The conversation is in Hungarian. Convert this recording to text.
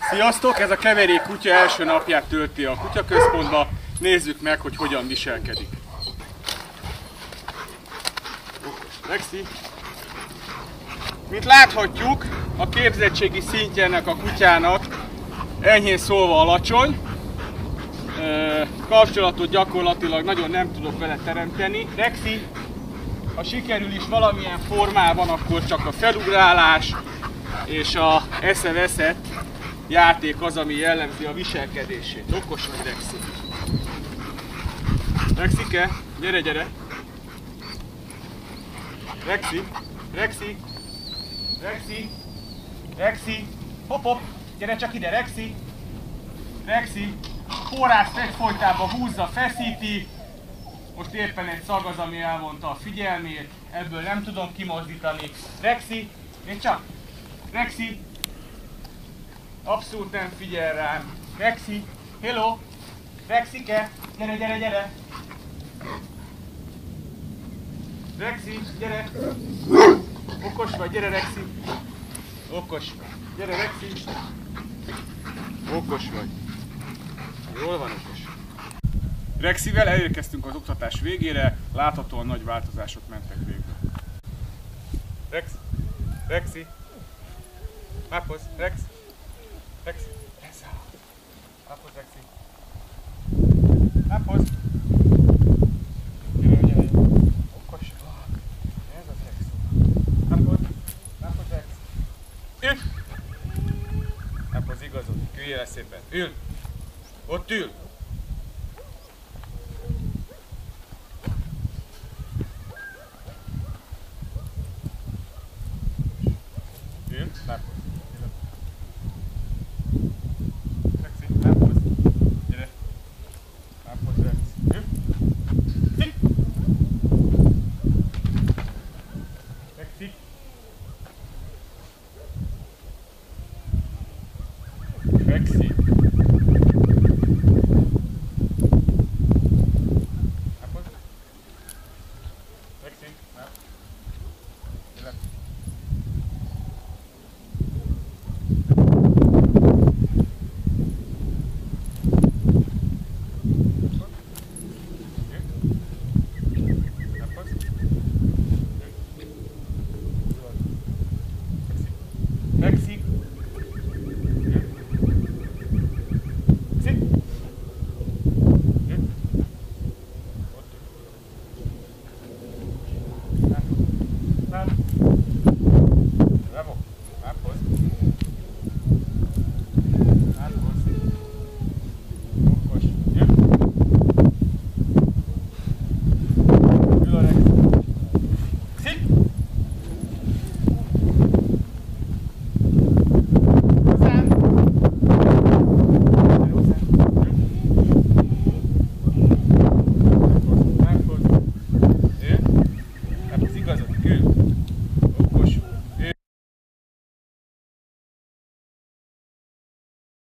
Sziasztok! Ez a keverék kutya első napját tölti a kutyaközpontba. Nézzük meg, hogy hogyan viselkedik. Lexi. Mint láthatjuk, a képzettségi szintje ennek a kutyának enyhén szólva alacsony. Kapcsolatot gyakorlatilag nagyon nem tudok vele teremteni. Lexi, ha sikerül is valamilyen formában, akkor csak a felugrálás és a eszeveszett játék az, ami jellemzi a viselkedését. Okos vagy, Lexi. Lexike, gyere, gyere! Lexi, Lexi, Lexi, Lexi, hopp, hopp, gyere csak ide, Lexi, Lexi, forrást egyfolytában húzza, feszíti, most éppen egy szag az, ami elvonta a figyelmét, ebből nem tudom kimozdítani. Lexi, én csak, Lexi, abszolút nem figyel rám. Lexi, hello, Lexike, gyere, gyere, gyere. Lexi, gyere! Okos vagy, gyere, Lexi! Okos vagy, gyere, Lexi! Okos vagy. Jól van, okos. Lexivel elérkeztünk az oktatás végére, láthatóan nagy változások mentek végbe. Lex, Lexi! Máphoz, Lex! Lexi! Máphoz, Lexi! Máphoz! Ül! Naphoz igazod, üljél szépen. Ül! Ott ül! Ül, naphoz. Lexi, naphoz. Gyere. Naphoz, Lexi. Ül! Szik! Lexi! Lexi.